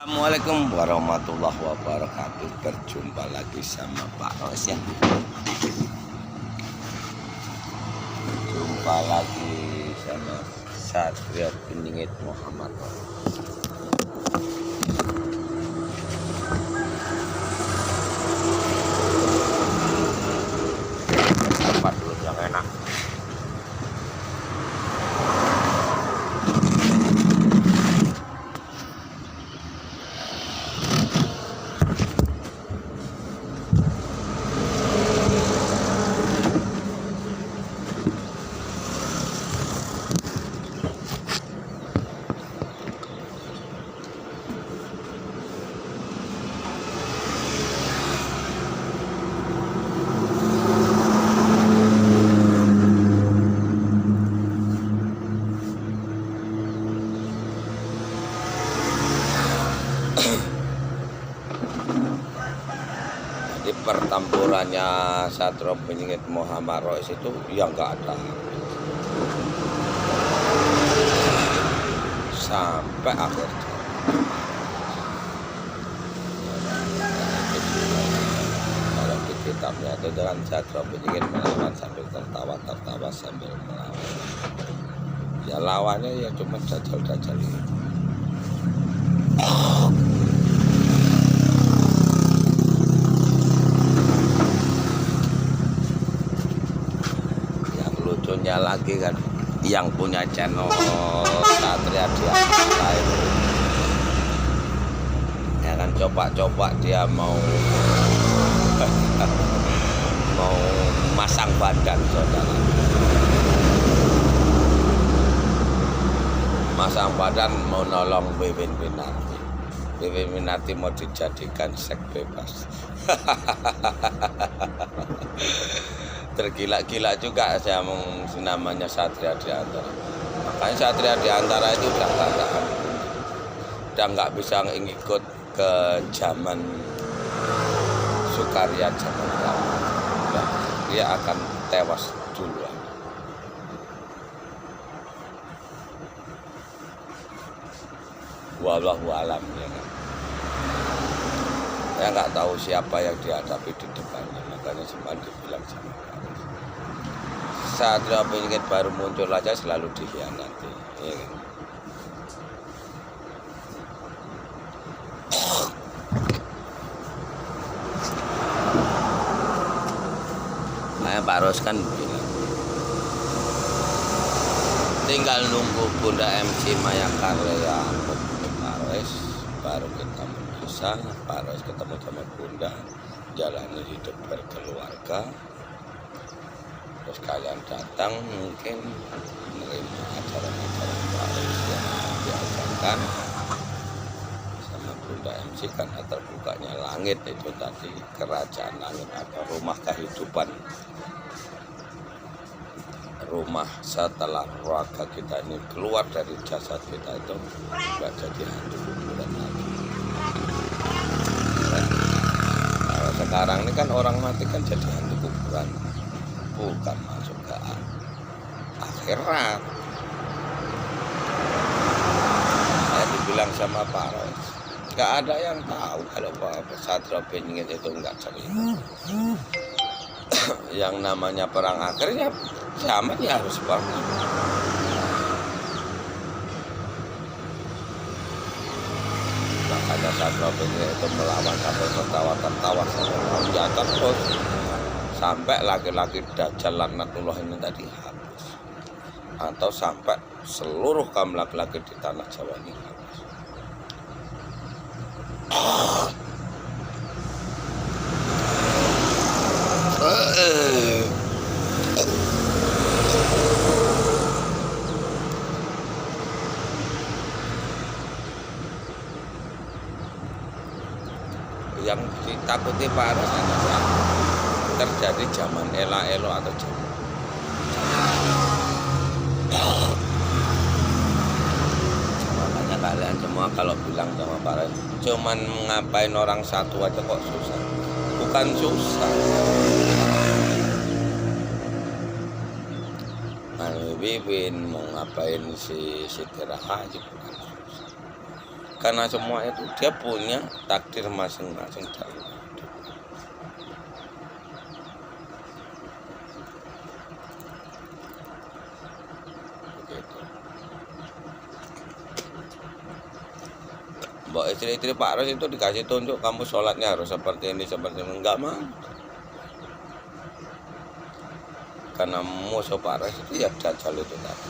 Assalamualaikum warahmatullahi wabarakatuh. Berjumpa lagi sama Pak Ros ya. Jumpa lagi sama Satria Piningit Muhammad. Tempat dulu yang enak. Di pertempurannya Satria Piningit Muhammad Ros itu ya nggak ada sampai akhir. Kalau di kitabnya itu dengan Satria Piningit melawan sambil tertawa sambil melawan. Ya lawannya ya cuma dajal-dajal ini. Lucunya lagi kan yang punya channel Satria Diantara itu ya kan coba-coba dia mau masang badan, saudara, masang badan mau nolong Wiwin Winarti. Wiwin Winarti mau dijadikan seks bebas. Tergila-gila juga saya namanya Satria Diantara. Makanya Satria Diantara itu udah nggak bisa ngikut ke zaman Sukarya zaman lama. Dia akan tewas duluan. Wallahu alam ya kan. Saya nggak tahu siapa yang dihadapi di depannya, makanya sempat dibilang sama Satria Piningit baru muncul aja selalu dikhianati ya kan? Nah, Pak Ros kan bilang tinggal nunggu Bunda MC Maya Karya Pak Ros baru kita menyesal. Pak Ros ketemu sama Bunda, jalani hidup berkeluarga. Terus kalian datang mungkin menerima ajaran-ajaran Pak Ros yang diajarkan sama Bunda MC, karena terbukanya langit itu tadi, kerajaan langit atau rumah kehidupan. Rumah setelah raga kita ini keluar dari jasad kita itu nggak jadi hantu kuburan lagi. Nah, sekarang ini kan orang mati kan jadi hantu kuburan, bukan masuk ke akhirat. Saya dibilang sama Pak Ros, nggak ada yang tahu kalau Pak Satria Piningit itu nggak cerita. Yang namanya perang akhirnya zaman ya harus bangun. Makanya Satria Piningit itu melawan sampai tertawa senjata terus sampai laki-laki Dajjal laknatullah ini tadi habis, atau sampai seluruh kaum laki-laki di tanah Jawa ini habis. Yang ditakuti Pak Ros adalah terjadi zaman elo atau zaman makanya kalian semua kalau bilang sama Pak Ros cuman ngapain orang satu aja kok susah. Bukan susah, Wiwin mau ngapain si Siti Rahayu bukan susah. karena semua itu dia punya takdir masing-masing dalam hidup. Begitu. Mbak istri-istri Pak Ros itu dikasih tunjuk, kamu sholatnya harus seperti ini, enggak mau. Karena musuh Pak Ros itu ya Dajjal itu tadi.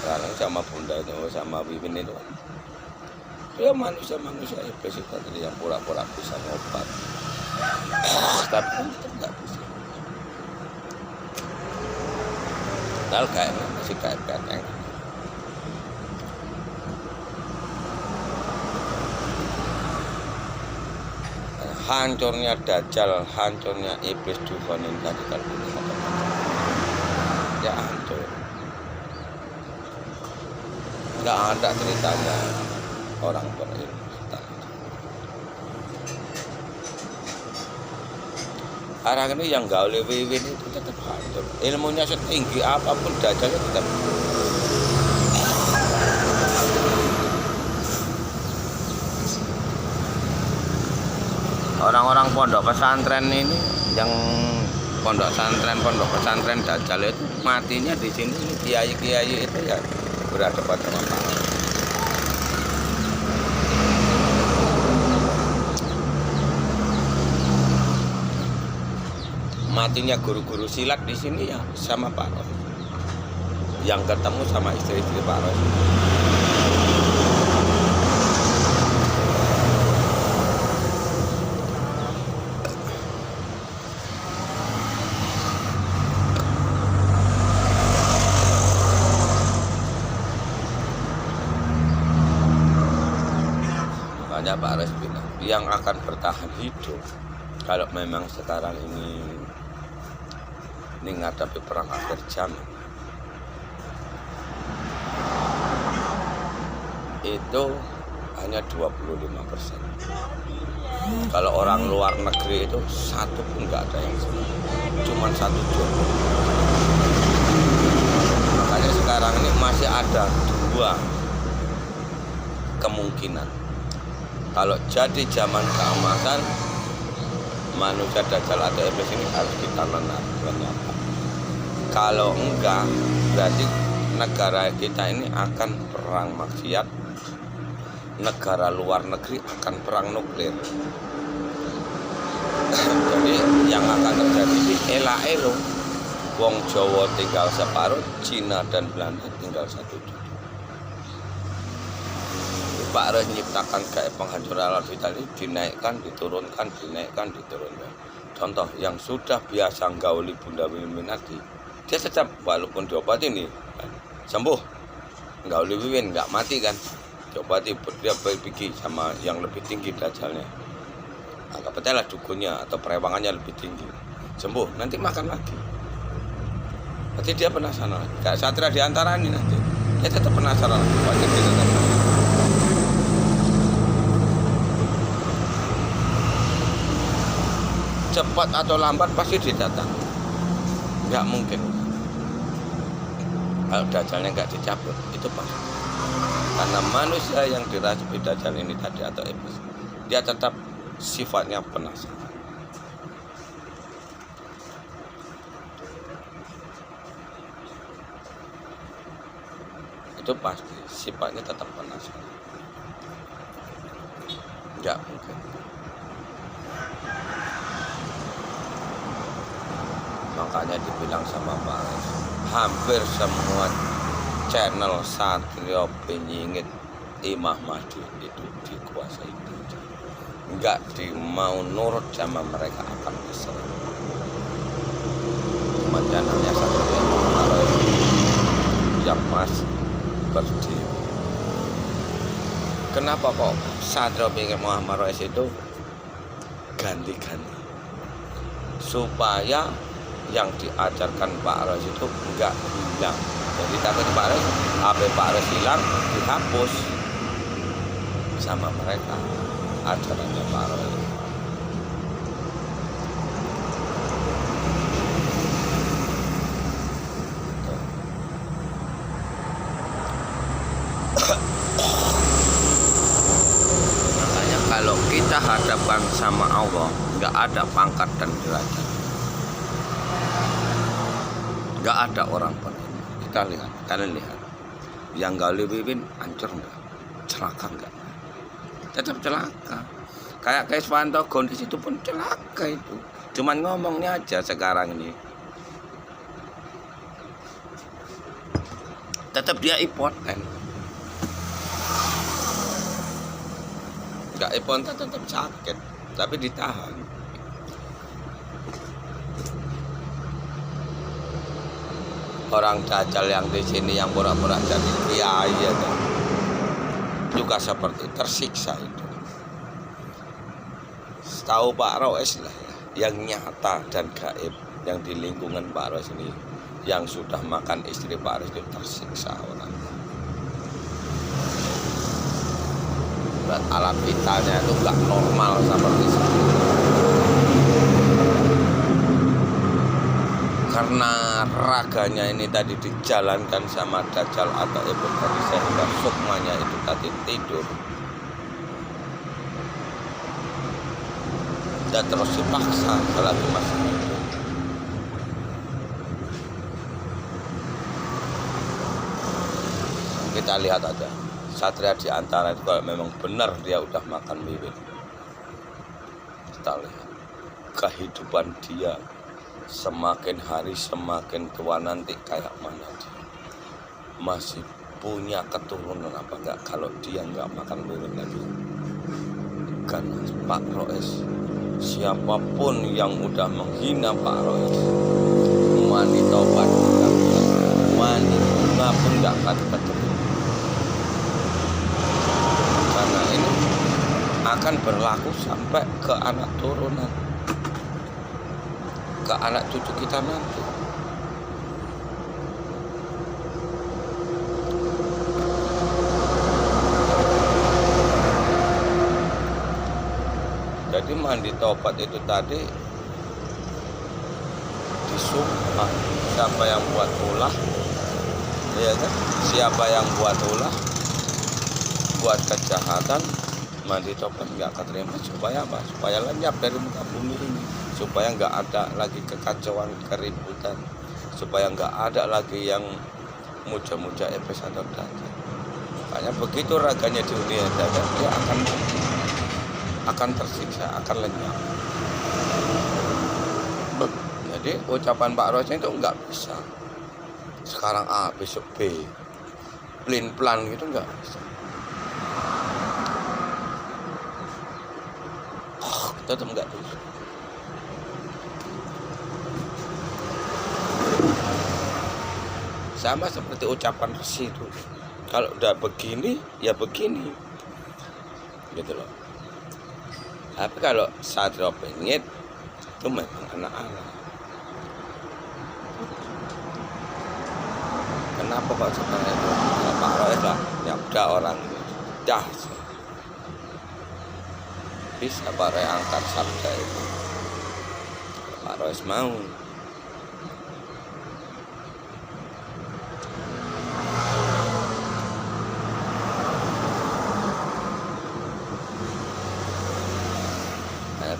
Sekarang sama Bunda itu, sama Wiwin itu, dia manusia iblis itu tadi yang pura-pura bisa ngobat, tapi tidak bisa. Padahal masih kayak benteng. Hancurnya Dajjal, hancurnya iblis dukonin tadi kalau ya hancur. Nggak ada ceritanya orang berilmu. Sekarang ini yang gaul Wiwin itu tetap hancur. Ilmunya setinggi apapun Dajjal tetap. Orang-orang pondok pesantren ini, yang pondok pesantren Dajjal itu matinya di sini. Kiai-kiai itu ya berhadapan sama Pak. Matinya guru-guru silat di sini ya sama Pak Ros. Yang ketemu sama istri-istri Pak Ros. Makanya Pak Ros bilang, yang akan bertahan hidup kalau memang sekarang ini menghadapi perang akhir zaman, itu hanya 25%. Kalau orang luar negeri itu satu pun nggak ada yang sembuh, cuma 1 juta. Makanya sekarang ini masih ada 2 kemungkinan. Kalau jadi zaman keemasan, manusia Dajjal atau iblis ini harus kita menangani. Kalau enggak, berarti negara kita ini akan perang maksiat, negara luar negeri akan perang nuklir. Jadi yang akan terjadi di elo, wong Jawa tinggal separuh, Cina dan Belanda tinggal 1 juta. Pak Ros menciptakan kayak penghancuran alam vital ini, dinaikkan, diturunkan. Contoh yang sudah biasa gauli Bunda Wiwin tadi, dia tetap walaupun diobati nih sembuh, gauli Wiwin nggak mati kan, diobati dia pergi sama yang lebih tinggi Dajjalnya, anggap aja lah dukunnya atau perewangannya lebih tinggi, sembuh, nanti makan lagi. Nanti dia penasaran, kayak Satria di antara ini nanti dia tetap penasaran, pasti dia tetap penasaran. Cepat atau lambat pasti didatang, nggak mungkin. Kalau Dajjalnya nggak dicabut itu pasti. Karena manusia yang dirasuki Dajjal ini tadi atau iblis, dia tetap sifatnya penasaran. Itu pasti sifatnya tetap penasaran, nggak mungkin. Makanya dibilang sama Pak Ros, hampir semua channel Satrio Penyingit Imam Mahdi itu dikuasai Dajjal. Enggak mau nurut sama mereka akan diserang. Cuma channelnya Satrio yang masih berdiri. Kenapa kok Satrio Penyingit Muhammad Rais itu ganti-ganti? Supaya yang diajarkan Pak Ros itu enggak hilang. Jadi takut Pak Ros, HP Pak Ros hilang, dihapus sama mereka ajarannya Pak Ros. kita hadapkan sama Allah, nggak ada pangkat dan derajat, nggak ada orang pun. Kita lihat, kalian lihat, yang gali Wiwin hancur nggak, celaka nggak, tetap celaka. Kayak Keswanto Gondis itu pun celaka itu, cuman ngomongnya aja sekarang ini. Tetap dia impoten, nggak impoten, tetap sakit, tapi ditahan. Orang Dajjal yang di sini yang pura-pura jadi kiai ya, juga seperti tersiksa itu. Tahu Pak Roes lah ya, yang nyata dan gaib yang di lingkungan Pak Roes ini, yang sudah makan istri Pak Roes itu tersiksa orang. Alat vitalnya itu nggak normal seperti itu. Karena raganya ini tadi dijalankan sama Dajjal atau iblis tadi, sehingga sukmanya itu tadi tidur dan terus dipaksa selagi masih hidup. Kita lihat aja Satria di antara itu, kalau memang benar dia udah makan Wiwin, kita lihat kehidupan dia semakin hari semakin tua nanti kayak mana dia. Masih punya keturunan apa enggak kalau dia enggak makan Wiwin lagi. Karena Pak Roes, siapapun yang udah menghina Pak Roes, mani tobat enggak, mani bunga pun enggak akan ketemu. Karena ini akan berlaku sampai ke anak turunan, ke anak cucu kita nanti. Jadi mandi tobat itu tadi disumpah, siapa yang buat ulah, ya kan? Siapa yang buat ulah, buat kejahatan, mandi tobat nggak akan terima. Supaya apa? Supaya lenyap dari muka bumi ini, supaya nggak ada lagi kekacauan, keributan, supaya nggak ada lagi yang muja-muja iblis atau Dajjal. Makanya begitu raganya di dunia Dajjal, dia akan tersiksa, akan lenyap. Jadi ucapan Pak Roes itu nggak bisa sekarang A besok B, plan gitu nggak bisa. Tetap nggak bisa. Sama seperti ucapan Resi itu, kalau udah begini ya begini, gitu loh. Tapi kalau Satria pengen itu memang anak-anak. Kenapa kok sebenarnya itu? Kalau Pak Roes lah, ya udah orang dah bisa Pak Roes angkat sabda itu. Pak Roes mau.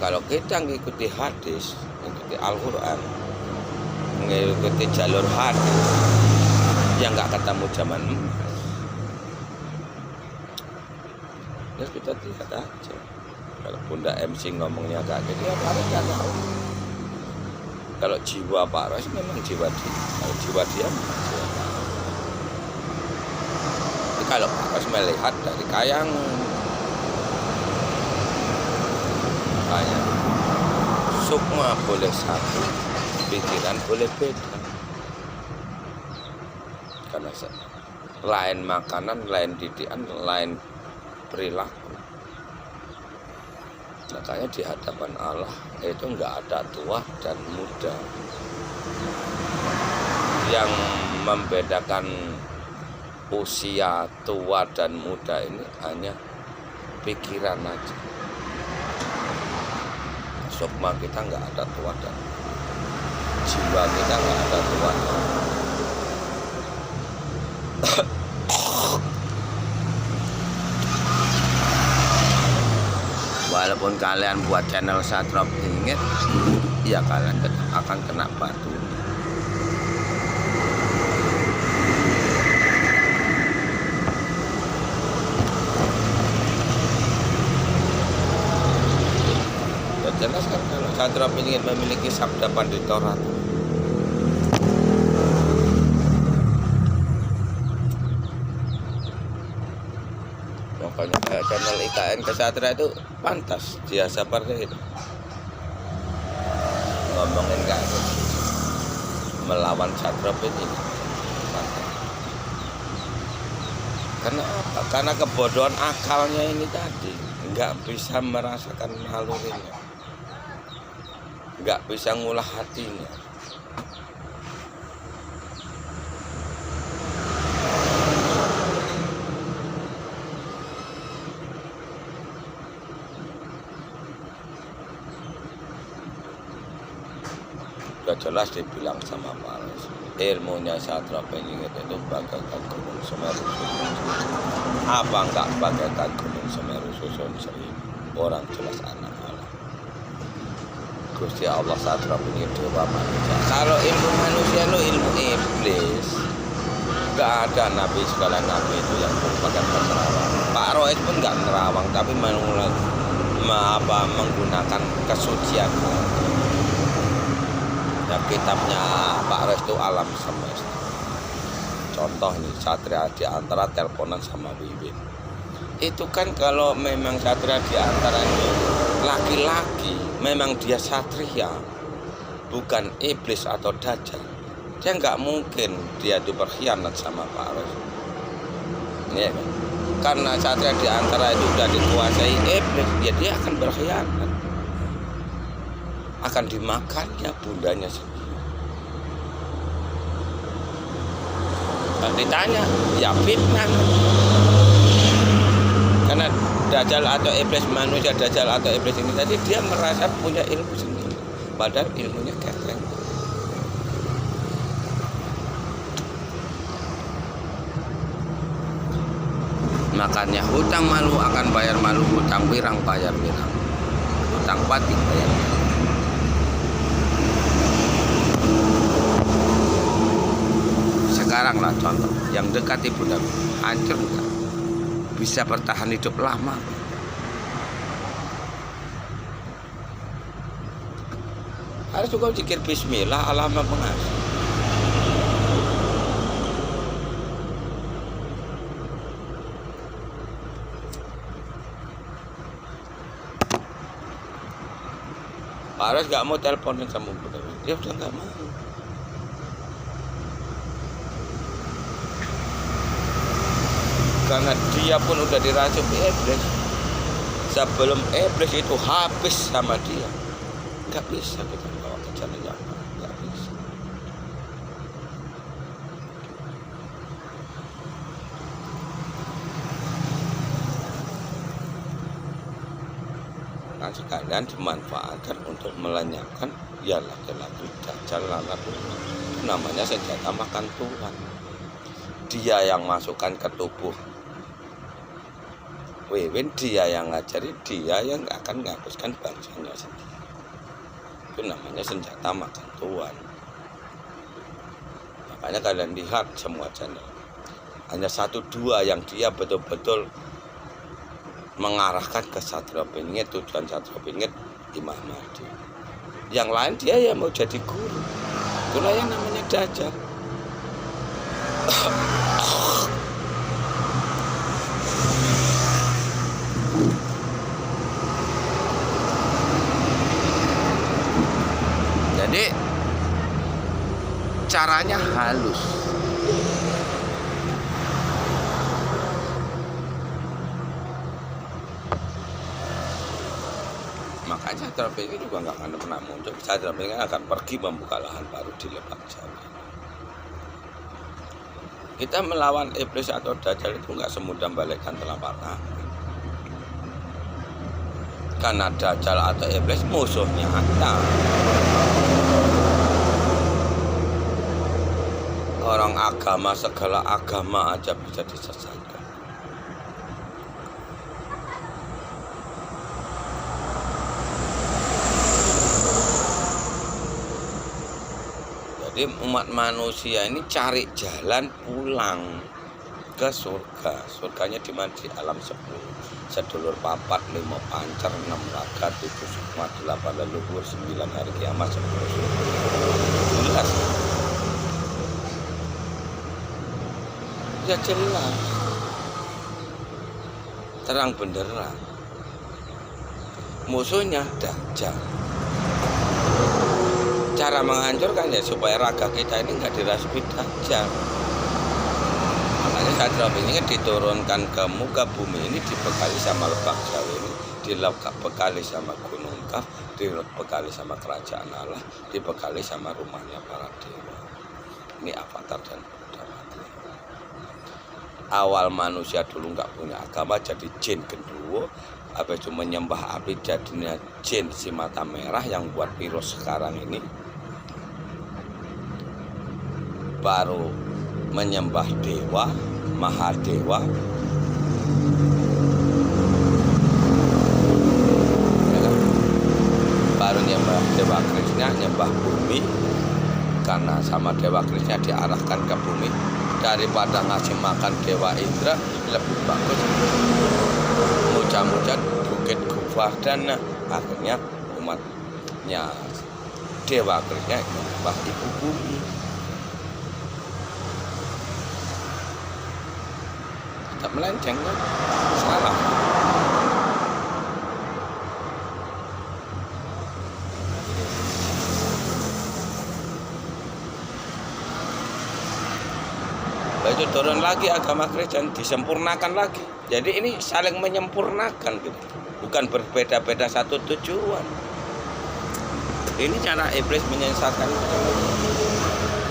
Kalau kita mengikuti hadis, mengikuti Al-Quran, mengikuti jalur hadis yang nggak ketemu zaman emas, ya kita lihat aja. Kalau Bunda MC ngomongnya kayak gitu, ya Pak Roes nggak tahu. Kalau jiwa Pak Roes memang jiwa dia, kalau jiwa dia memang jiwa Pak Roes. Tapi kalau Pak Roes melihat dari kayangan, makanya sukma boleh satu, pikiran boleh beda. Karena lain makanan, lain didikan, lain perilaku. Makanya di hadapan Allah itu enggak ada tua dan muda. Yang membedakan usia tua dan muda ini hanya pikiran aja. Sukma kita nggak ada tua dan jiwa kita nggak ada tua. walaupun kalian buat channel Satria Piningit, ya kalian tetap akan kena batu. Ya jelas kan kalau Satria Piningit memiliki sabda Pandita Ratu. Makanya channel IKN Kesatria itu pantas dia seperti itu, ngomongin kayak gitu, melawan Satria Piningit pantas. Karena apa? Karena kebodohan akalnya ini tadi, nggak bisa merasakan nalurinya, nggak bisa ngulah hatinya. Sudah jelas dibilang sama Paris, ilmunya Satria Piningit itu bagaikan gunung Semeru susun. Apa enggak bagaikan gunung Semeru susun seribu? Orang jelas anak Allah. Gusti Allah Satria Piningit dewa manusia. Kalau ilmu manusia itu ilmu iblis. Enggak ada nabi, segala nabi itu yang merupakan penerawang. Pak Rois pun enggak menerawang, tapi menggunakan kesucian. Ya, kitabnya Pak Res itu alam semesta. Contoh nih, Satria di antara teleponan sama Wiwin. Itu kan kalau memang Satria di antara ini laki-laki, memang dia satria, bukan iblis atau dajjal. Dia nggak mungkin dia itu berkhianat sama Pak Res. Ya, kan? Karena Satria di antara itu sudah dikuasai iblis, ya dia akan berkhianat. Akan dimakannya bundanya sendiri. Kalau ditanya, ya fitnah. Karena dajjal atau iblis, manusia dajjal atau iblis ini tadi dia merasa punya ilmu sendiri, padahal ilmunya keren. Makanya hutang malu akan bayar malu, hutang wirang bayar wirang, hutang pati bayar pati. Sekarang lah contoh yang dekat Ibunda, hancur enggak? Bisa bertahan hidup lama. Harus juga zikir bismillah, Allah Maha Pengasih. Harus gak mau teleponin sama Ibunda, dia udah gak mau. Karena dia pun udah diracun iblis. Sebelum iblis itu habis sama dia, nggak bisa kita bawa ke jalan yang benar, nggak bisa. Nah, sekalian dimanfaatkan untuk melenyapkan ya laki-laki dajjal lalat. Namanya senjata makan Tuhan. Dia yang masukkan ke tubuh Wiwin, dia yang ngajari, dia yang akan menghapuskan bangsanya sendiri. Itu namanya senjata makan Tuhan. Makanya kalian lihat semua channel, hanya 1-2 yang dia betul-betul mengarahkan ke Satria Piningit, tujuan Satria Piningit Imam Mahdi. Yang lain dia yang mau jadi guru. Itulah yang namanya dajjal. Jadi caranya halus. Makanya Satria Piningit juga nggak akan pernah muncul. Satria Piningit akan pergi membuka lahan baru di Lebak Jawa. Kita melawan iblis atau dajjal itu nggak semudah balikkan telapak tangan. Karena dajjal atau iblis musuhnya nyata. Orang agama, segala agama aja bisa disesatkan. Jadi umat manusia ini cari jalan pulang ke surga. Surganya di mana? Di alam 10. Sedulur papat, 5 pancer, 6 raga, 7 sukma, 8 leluhur, 9 hari kiamat, 10 surga. Jelas. Ya jelas. Terang benderang. Musuhnya Dajjal. Cara menghancurkan ya supaya raga kita ini nggak dirasuki Dajjal. Makanya Satria ini diturunkan ke muka bumi ini, dibekali sama lebak Jawa ini, dibekali sama gunung Kaf, dibekali sama kerajaan Allah, dibekali sama rumahnya para dewa. Ini avatar dan Buddha mati. Awal manusia dulu nggak punya agama, jadi jin genderuwo, apa cuma menyembah api, jadinya jin si mata merah yang buat virus sekarang ini. Baru menyembah dewa, Mahadewa, ya kan? Baru nyembah Dewa Krishna, nyembah bumi, karena sama Dewa Krishna diarahkan ke bumi. Daripada ngasih makan Dewa Indra, lebih bagus muja-muja Bukit Govardhana. Akhirnya umatnya Dewa Krishna nyembah ibu bumi. Tak melenceng kan? Salah. Lalu turun lagi agama Kristen, disempurnakan lagi. Jadi ini saling menyempurnakan gitu. Bukan berbeda-beda satu tujuan. Ini cara iblis menyesatkan.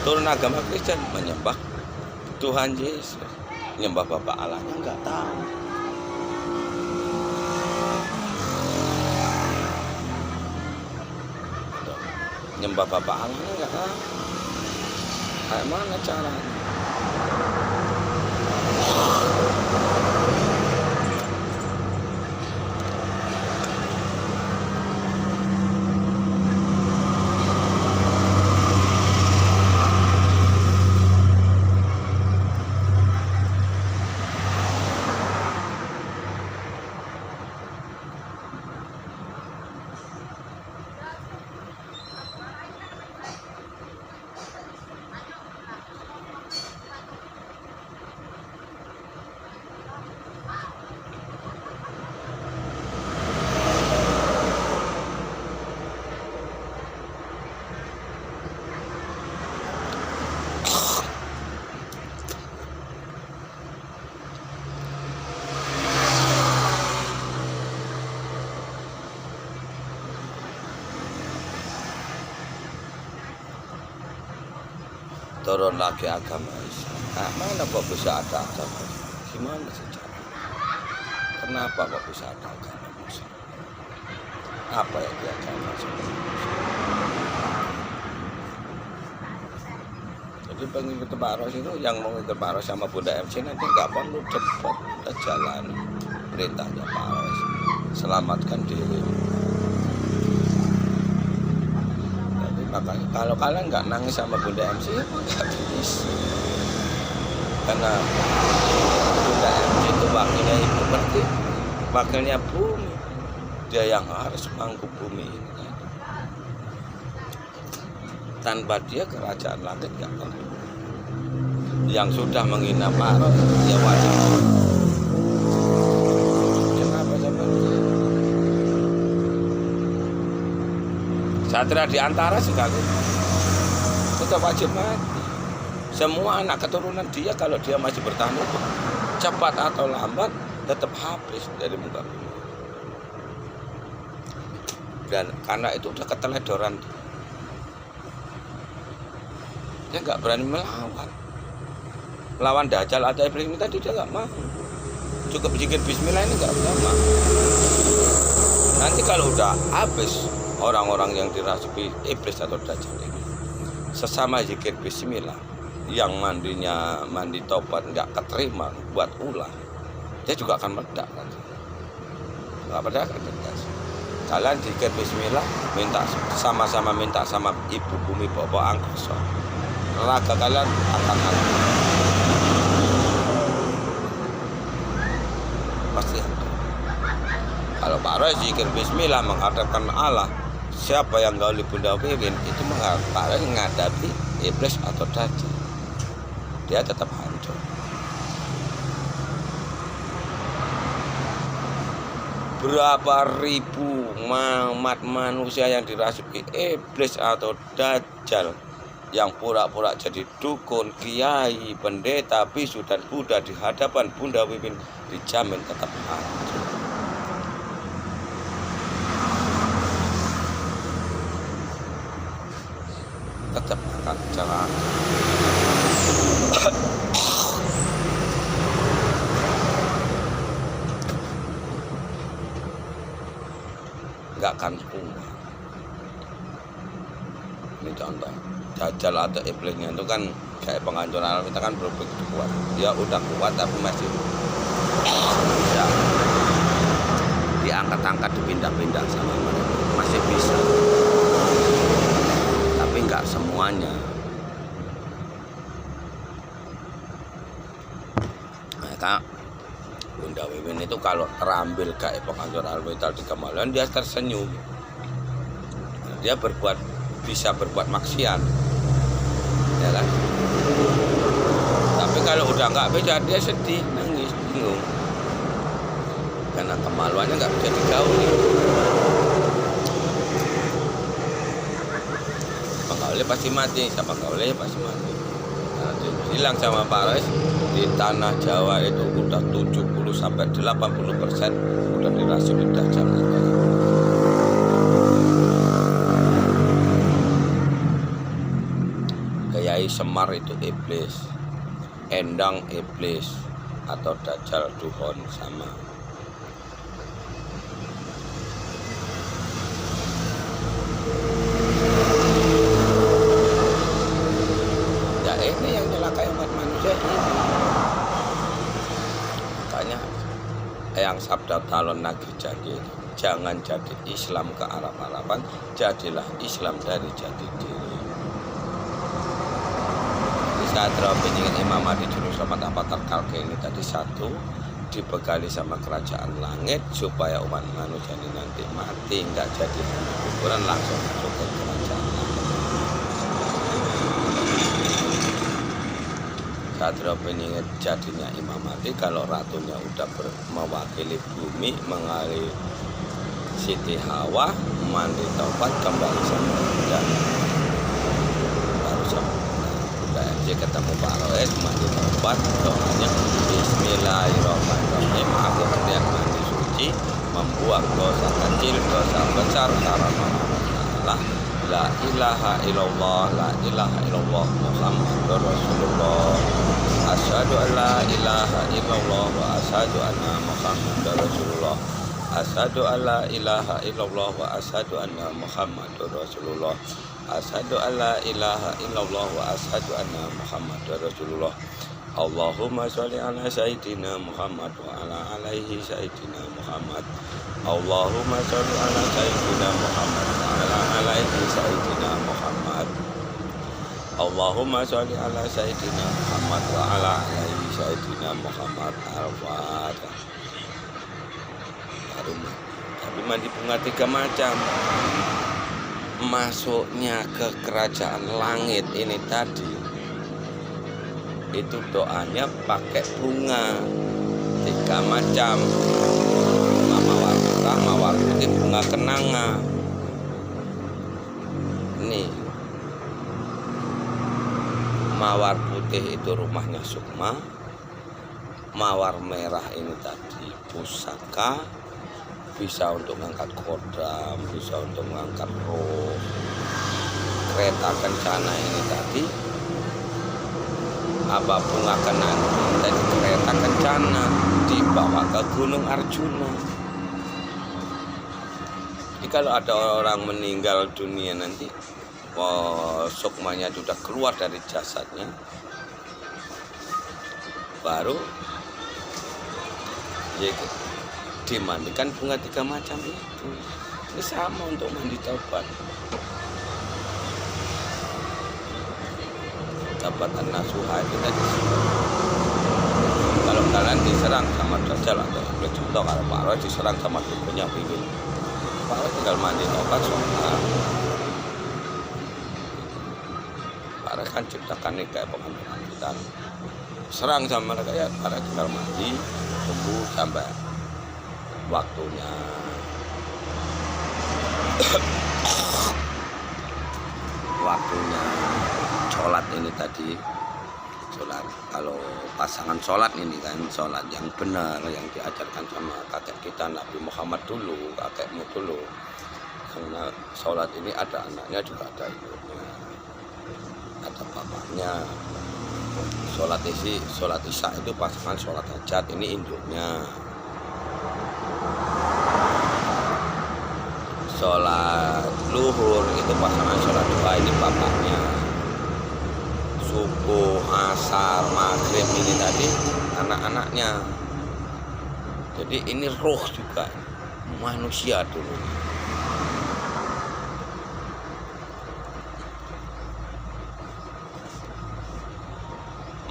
Turun agama Kristen, menyembah Tuhan Yesus. Nyembah Bapak Allahnya nggak tahu. Nyembah Bapak Allahnya nggak tahu. Kayak mana caranya? Turun lagi agama Islam. Nah, mana kok bisa ada agama Islam? Gimana sejarah? Kenapa kok bisa ada agama Muslim? Apa yang dia agama Muslim? Jadi pengikut Pak Ros itu yang mau ikut Pak Ros sama Bunda MC nanti nggak perlu debat, udah jalan perintahnya Pak Ros. Selamatkan diri. Makanya kalau kalian nggak nangis sama Bunda MC, nggak bisa. Karena Bunda MC itu wakilnya ibu pertiwi, wakilnya bumi. Dia yang harus mangku bumi ini. Tanpa dia kerajaan langit nggak akan. Yang sudah menghina Pak, dia wajib. Kenapa sama dia? Satria di antara sekali tetap wajib mati. Semua anak keturunan dia kalau dia masih bertahan hidup, cepat atau lambat tetap habis dari muka bumi. Dan karena itu udah keteledoran, dia nggak berani melawan Dajjal atau iblis tadi, dia nggak mau. Cukup zikir Bismillah ini nggak mau. Nanti kalau udah habis orang-orang yang dirasuki iblis atau Dajjal ini, sesama zikir Bismillah, yang mandi tobat nggak keterima buat ulah, dia juga akan meledak kan? Nggak meledak kan? Kalian zikir Bismillah, minta sama-sama minta sama ibu bumi bawa angkasa, raga kalian akan ada. Pasti ada. Kalau Pak Roy zikir bismillah menghadapkan Allah, siapa yang gauli Bunda Wiwin itu Pak Roy menghadapi iblis atau dajjal, dia tetap hancur. Berapa ribu umat manusia yang dirasuki iblis atau dajjal, yang pura-pura jadi dukun, kiai, pendeta, bisu dan Buddha di hadapan Bunda Wiwin dijamin tetap hancur. Tetap akan celaka. Nggak akan kuat. Ini contoh, dajjal atau iblisnya itu kan kayak penghancur alam, kita kan belum begitu kuat. Dia udah kuat tapi masih bisa diangkat-angkat, dipindah-pindah sama mereka, masih bisa. Tapi nggak semuanya. Maka Bunda Wiwin itu kalau terambil kayak penghancur alam vital di kemaluan, dia tersenyum. Dia bisa berbuat maksiat, ya kan? Tapi kalau udah nggak bisa, dia sedih, nangis, bingung, karena kemaluannya nggak bisa digauli. Penggauli pasti mati, sama gauli pasti mati. Nah, bilang sama Pak Roy, di tanah Jawa itu udah 70-80% udah dirasuki dajjal. Kiai Semar itu iblis, Endang iblis, atau dajjal duhon sama. Ya ini yang nyelakai umat manusia ini. Makanya yang sabda talon nagih janji itu, jangan jadi Islam ke Arab-Araban, jadilah Islam dari jati diri. Saat peningin Imam Mahdi Juru Selamat Avatar Kalke ini tadi, satu, dibekali sama kerajaan langit supaya umat manusia ini nanti mati nggak jadi kuburan, langsung masuk ke kerajaan langit. Saat peningin jadinya Imam Mahdi, kalau ratunya udah mewakili bumi, mengalir Siti Hawa, mandi taubat, kembali sama Buddha, baru sama MC ketemu Pak Roy, mandi taubat, doanya Bismillahirrahmanirrahim, aku hendak mandi suci, membuang dosa kecil, dosa besar, karena Allah, la ilaha illallah, la ilaha illallah, Muhammadur Rasulullah, asyhadu an la ilaha illallah wa asyhadu anna Muhammadur Rasulullah, asyhadu an la ilaha illallah wa asyhadu anna Muhammadur Rasulullah, asyhadu an la ilaha illallah wa asyhadu anna Muhammadar Rasulullah. Allahumma sholli ala sayyidina Muhammad wa ala alaihi sayyidina Muhammad. Allahumma sholli ala sayyidina Muhammad wa ala alaihi sayyidina Muhammad. Allahumma sholli ala sayyidina Muhammad wa ala alaihi sayyidina Muhammad. Al-Fatihah. Tapi mandi bunga 3 macam. Masuknya ke kerajaan langit ini tadi, itu doanya pakai bunga 3 macam, mawar merah, mawar putih, bunga kenanga. Nih, mawar putih itu rumahnya Sukma, mawar merah ini tadi pusaka, bisa untuk mengangkat kodam, bisa untuk mengangkat roh. Kereta kencana ini tadi, apa bunga kenanga tadi, kereta kencana dibawa ke Gunung Arjuna. Jadi kalau ada orang meninggal dunia nanti, sukmanya sudah keluar dari jasadnya, baru ya dimandikan bunga 3 macam itu. Ini sama untuk mandi taubat. dapat an-nasuha itu tadi. Kalau kalian diserang sama Dajjal atau iblis, contoh kalau Pak Roy diserang sama dukunnya Wiwin, Pak Roy tinggal mandi tobat sholat. Pak Roy kan ciptakan ini kayak pengambilan kita, serang sama mereka ya Pak Roy tinggal mandi tunggu sampai waktunya. Waktunya sholat ini tadi, sholat kalau pasangan sholat ini kan sholat yang benar yang diajarkan sama kakek kita Nabi Muhammad dulu, kakekmu dulu. Karena sholat ini ada anaknya juga ada ibunya, ada bapaknya. Sholat isya itu pasangan sholat hajat, ini induknya. Sholat luhur itu pasangan sholat duha, ini bapaknya. Subuh, asar, maghrib ini tadi anak-anaknya. Jadi ini roh juga manusia dulu.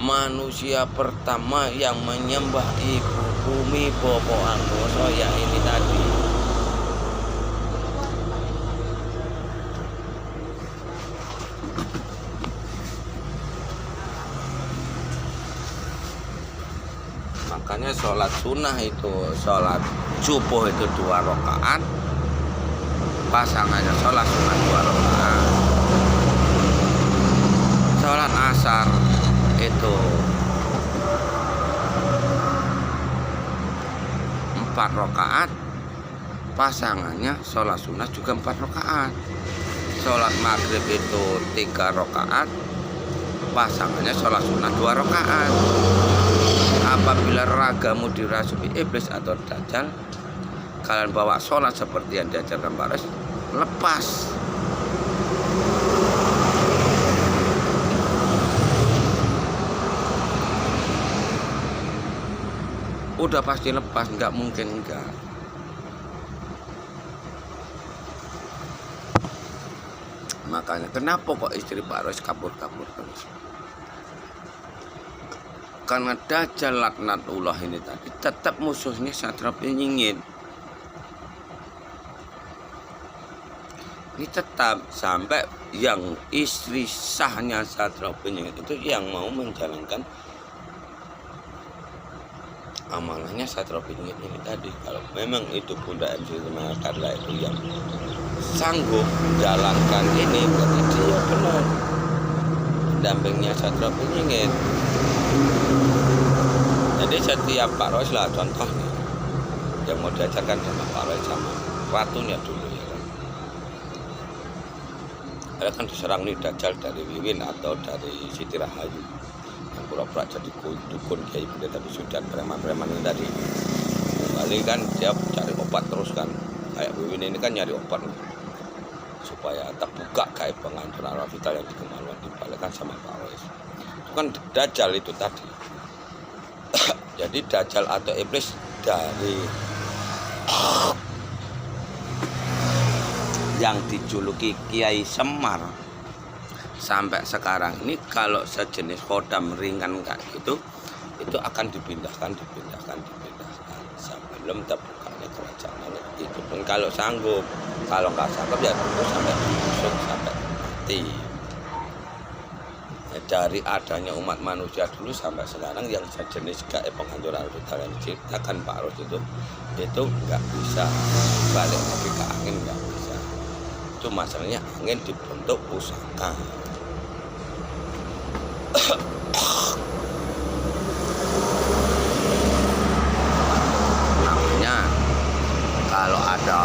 Manusia pertama yang menyembah ibu bumi Bopo Angkoso ya ini tadi. Makanya sholat sunnah itu, sholat subuh itu 2 rakaat, pasangannya sholat sunnah 2 rakaat. Sholat asar itu 4 rakaat, pasangannya sholat sunnah juga 4 rakaat. Sholat maghrib itu 3 rakaat, pasangannya sholat sunnah 2 rakaat. Apabila ragamu dirasuki iblis atau dajjal, kalian bawa sholat seperti yang diajarkan Pak Res, lepas. Udah pasti lepas, nggak mungkin enggak. Makanya kenapa kok istri Pak Res kabur-kabur terus? Karena Dajjal laknatullah ini tadi tetap musuhnya Satrap Penyingit. Ini tetap sampai yang istri sahnya Satrap Penyingit itu yang mau menjalankan amalahnya Satrap Penyingit ini tadi. Kalau memang itu Bunda MC Mayakar itu yang sanggup menjalankan ini, berarti dia benar pendampingnya Satrap Penyingit. Jadi setiap Pak Roy lah contohnya yang mau diajarkan sama Pak Roy sama ratunya dulu ya kan. Ada kan diserang nih Dajjal dari Wiwin atau dari Siti Rahayu yang pura-pura jadi dukun kiai pendeta bisudan preman-preman ini tadi. Kali kan dia cari obat terus kan, kayak Wiwin ini kan nyari obat supaya terbuka kayak penghancur arwah vital yang dikemaluan dibalikan sama Pak Roy. Itu kan Dajjal itu tadi. Jadi Dajjal atau iblis dari yang dijuluki Kiai Semar sampai sekarang ini, kalau sejenis kodam ringan kayak gitu, itu akan dipindahkan sebelum terbukanya kerajaan itu pun kalau sanggup. Kalau nggak sanggup ya tunggu sampai busuk, sampai mati. Dari adanya umat manusia dulu sampai sekarang yang sejenis gaib penghancuran vital yang diciptakan Pak Ros itu nggak bisa balik lagi ke angin, nggak bisa. Itu masalahnya angin dibentuk pusaka. Namanya kalau ada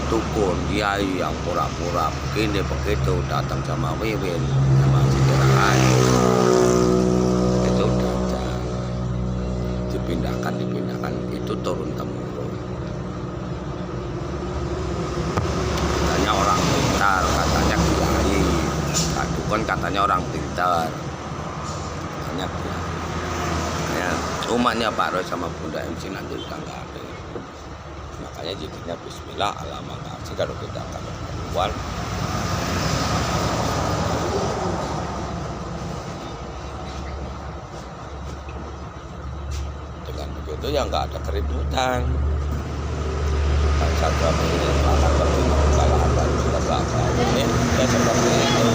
dukun kiai yang pura-pura begini begitu datang sama Wiwin sama Siti Rahayu, itu Dajjal. Dipindahkan itu turun temurun. Katanya orang pintar, katanya kiai, dukun katanya orang pintar, katanya kiai. Ya, umatnya Pak Roy sama Bunda MC nanti udah nggak ada. Makanya jadinya bismillah alamak nafsi kalau kita akan keluar. nggak ada keributan. Saja ini akan pergi kalau ada sudah ini ya seperti itu.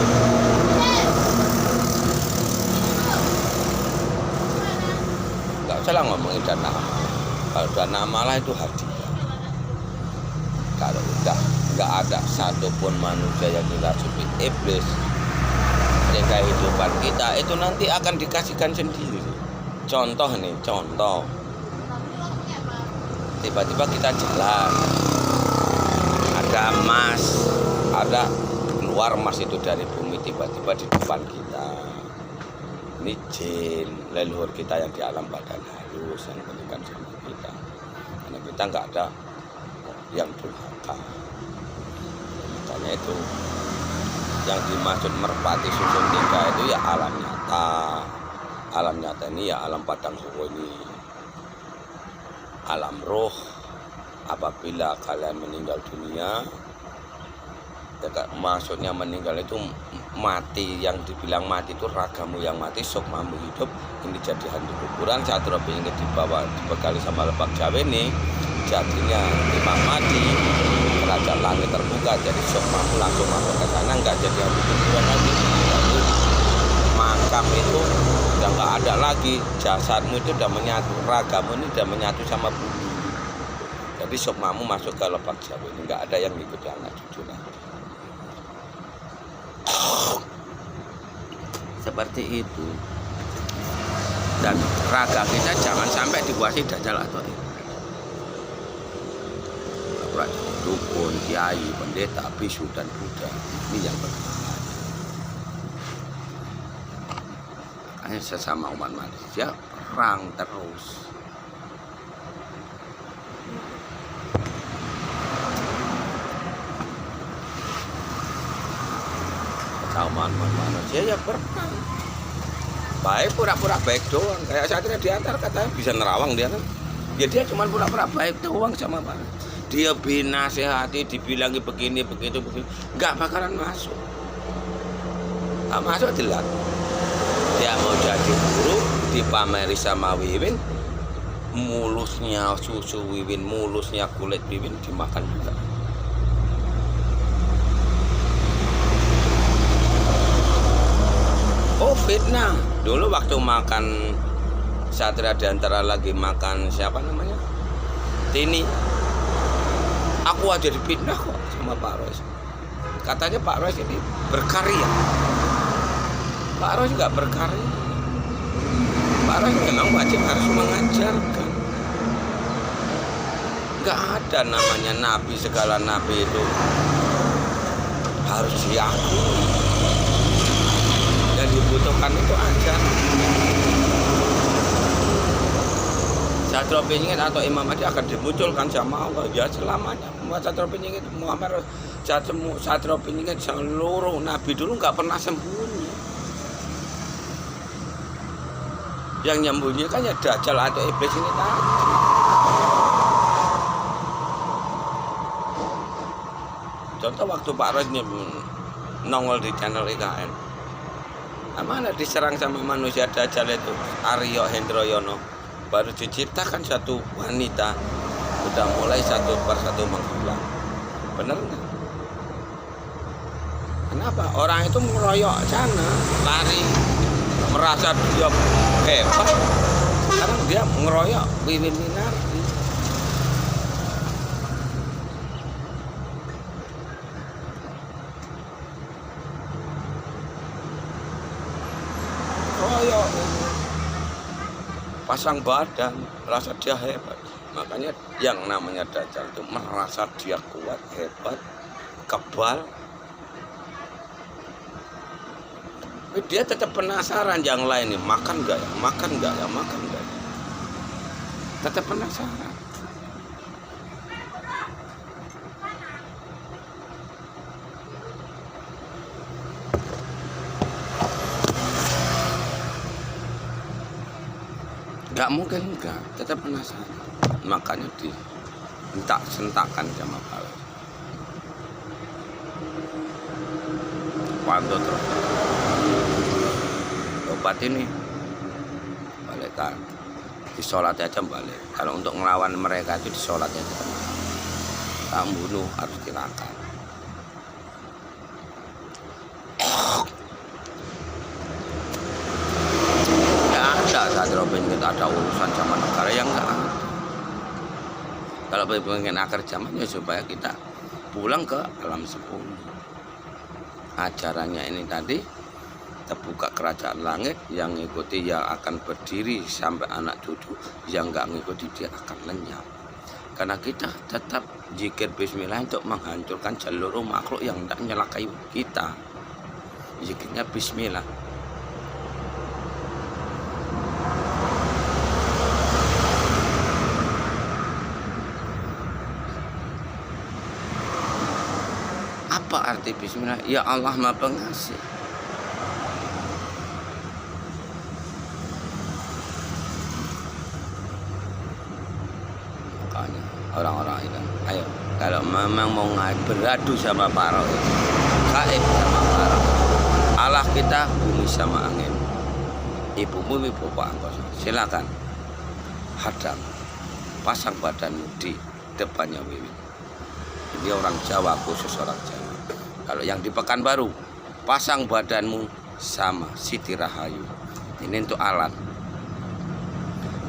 Nggak usah lah ngomongin dana amalah. Kalau dana amalah itu hadiah. Kalau udah nggak ada satupun manusia yang dirasuki iblis di kehidupan kita, itu nanti akan dikasihkan sendiri. Contoh nih, contoh. Tiba-tiba kita jalan, ada emas, ada keluar emas itu dari bumi tiba-tiba di depan kita. Ini jin, leluhur kita yang di alam badan halus yang berikan sama kita. Karena kita nggak ada yang durhaka. Makanya itu yang dimaksud merpati susun tiga itu ya alam nyata. Alam nyata ini ya alam padang hukum ini. Alam roh, apabila kalian meninggal dunia, maksudnya meninggal itu mati, yang dibilang mati itu ragamu yang mati, sukmamu hidup, ini jadi hantu kuburan. Saat Robi ini dibawa dibekali sama lebak Jawa ini, jadinya Imam Mahdi, kerajaan langit terbuka, jadi sukmamu langsung masuk ke sana, nggak jadi hantu kuburan lagi. Jadi makam itu udah nggak ada lagi, jasadmu itu udah menyatu, ragamu ini udah menyatu sama bumi. Jadi sukmamu masuk ke lebak Jawa ini, nggak ada yang ikut anak cucu lagi. Seperti itu. Dan raga kita jangan sampai dikuasai dajjal atau itu. Dukun, kiai, pendeta, bisu dan Buddha, ini yang berbahaya. Hanya sesama umat manusia perang terus. Sama manusia ya perang. Baik pura-pura baik doang. Kayak Satria Diantar katanya bisa nerawang dia kan. Ya dia cuma pura-pura baik doang sama Pak. Dia binasehati, dibilangi begini, begitu, begini. Nggak bakalan masuk. Nggak masuk dilihat. Dia mau jadi guru, dipameri sama Wiwin. Mulusnya susu Wiwin, mulusnya kulit Wiwin dimakan juga. Oh fitnah. Dulu waktu makan Satria Diantara lagi makan siapa namanya? Tini. Aku aja difitnah kok sama Pak Rois. Katanya Pak Rois ini berkarya. Pak Rois juga berkarya. Pak Rois memang wajib harus mengajarkan. Gak ada namanya nabi, segala nabi itu harus diakui. Yang dibutuhkan itu aja. Satria Piningit atau Imam Mahdi akan dimunculkan sama Allah ya selamanya. Satria Piningit, Muhammad Satria Piningit seluruh nabi dulu nggak pernah sembunyi. Yang nyembunyikan ya dajjal atau iblis ini tadi. Contoh waktu Pak Rois nongol di channel IKN. Mana diserang sama manusia dajjal itu Aryo Hendroyono. Baru diciptakan satu wanita, udah mulai satu persatu menghilang. Bener nggak? Kenapa? Orang itu mengeroyok sana, lari, merasa dia hebat. Sekarang dia mengeroyok Wiwin Minarti. Keroyok. Pasang badan, merasa dia hebat. Makanya yang namanya dajjal itu merasa dia kuat, hebat, kebal. Tapi dia tetap penasaran yang lain nih, makan nggak ya, makan nggak ya, makan nggak ya. Tetap penasaran. Gak mungkin enggak, tetap penasaran. Makanya diminta sentakan sama Pak. Pantau terus. Obat ini balikan. di sholatnya aja balik. Kalau untuk melawan mereka itu di sholatnya aja balik. Kamu bunuh harus tirakat. Ya ada Satrio Piningit ada urusan zaman negara yang enggak ada. Kalau pengen akhir zamannya supaya kita pulang ke alam sepuluh. Ajarannya ini tadi terbuka kerajaan langit, yang ngikuti yang akan berdiri sampai anak cucu, yang nggak ngikuti dia akan lenyap. Karena kita tetap zikir bismillah untuk menghancurkan seluruh makhluk yang tidak nyelakai kita. Zikirnya bismillah. Apa arti bismillah? Ya Allah Maha Pengasih. Makanya orang-orang itu, ayo kalau memang mau beradu sama para gaib sama para Allah kita, bumi sama angin, ibu bumi bapak angkasa, silakan hadang, pasang badanmu di depannya Wiwi. Dia orang Jawa, khusus orang Jawa. Kalau yang di Pekanbaru, pasang badanmu sama Siti Rahayu. Ini untuk alat.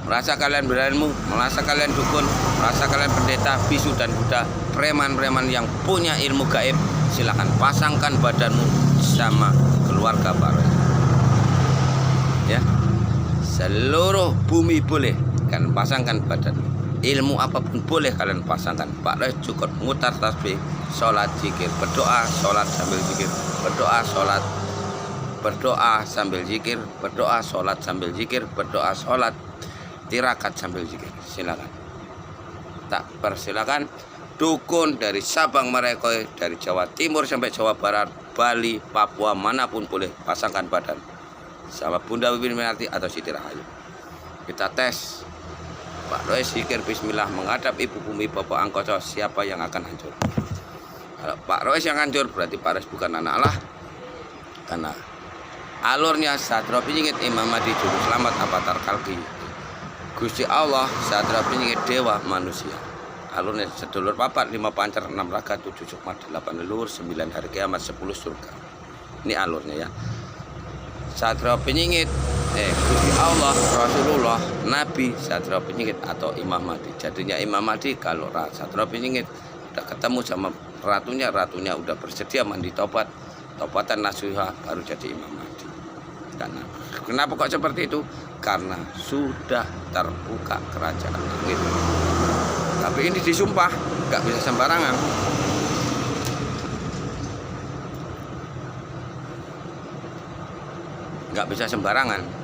Merasa kalian berilmu, merasa kalian dukun, merasa kalian pendeta, bisu dan buddha, preman-preman yang punya ilmu gaib, silakan pasangkan badanmu sama keluarga baru. Ya, seluruh bumi boleh kan pasangkan badanmu. Ilmu apapun boleh kalian pasangkan. Pak Roy cukup mutar tasbih, sholat zikir, berdoa, sholat sambil zikir, berdoa, sholat, berdoa sambil zikir, berdoa, sholat sambil zikir, berdoa, sholat, tirakat sambil zikir. Silakan. Tak persilakan. Dukun dari Sabang Merauke, dari Jawa Timur sampai Jawa Barat, Bali, Papua, manapun boleh pasangkan badan sama Bunda Wiwin Minarti atau Siti Rahayu. Kita tes. Pak Roy zikir bismillah menghadap ibu bumi bapak angkasa, siapa yang akan hancur? Kalau Pak Roy yang hancur berarti Pak Roy bukan anak Allah. Karena alurnya Satrio Piningit Imam Mahdi Juru Selamat Avatar Kalki Gusti Allah, Satrio Piningit Dewa Manusia. Alurnya sedulur papat, 5 pancar, 6 raga, 7 sukma, 8 leluhur, 9 hari kiamat, 10 surga. Ini alurnya ya. Satrio Piningit Gusti Allah, Rasulullah, Nabi, Satrio Piningit atau Imam Mahdi. Jadinya Imam Mahdi kalau Satrio Piningit udah ketemu sama ratunya udah bersedia mandi tobat, tobatan nasuha, baru jadi Imam Mahdi. Karena kenapa kok seperti itu? Karena sudah terbuka kerajaan langit. Tapi ini disumpah, nggak bisa sembarangan. Nggak bisa sembarangan.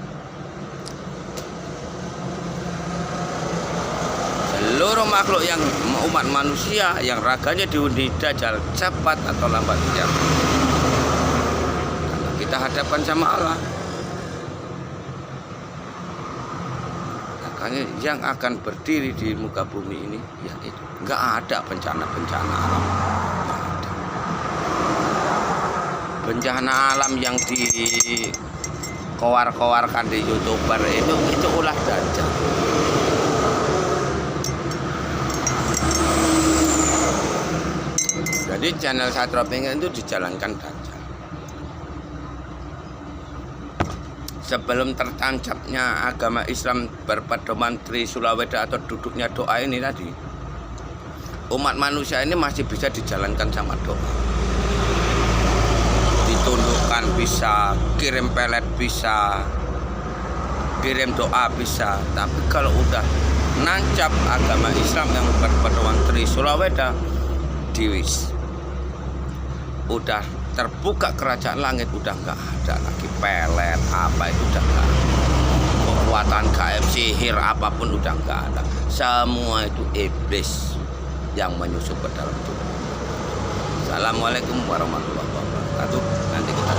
Seluruh makhluk yang umat manusia yang raganya diundi dajjal cepat atau lambat ya. Kita hadapkan sama Allah. Makanya yang akan berdiri di muka bumi ini ya itu. Nggak ada bencana-bencana alam. Nggak ada. Bencana alam yang di kowar-kowarkan di YouTuber itu ulah dajjal. Jadi channel Satrio Piningit itu dijalankan dajjal. Sebelum tertancapnya agama Islam berpedoman Tri Sulaweda atau duduknya doa ini tadi, umat manusia ini masih bisa dijalankan sama doa. Ditundukkan bisa, kirim pelet bisa, kirim doa bisa. Tapi kalau udah nancap agama Islam yang berpedoman Tri Sulaweda, diwis, udah terbuka kerajaan langit, udah nggak ada lagi pelet apa itu, udah nggak ada. Kekuatan gaib sihir apapun udah nggak ada. Semua itu iblis yang menyusup ke dalam tubuh. Assalamualaikum warahmatullahi wabarakatuh. Nanti kita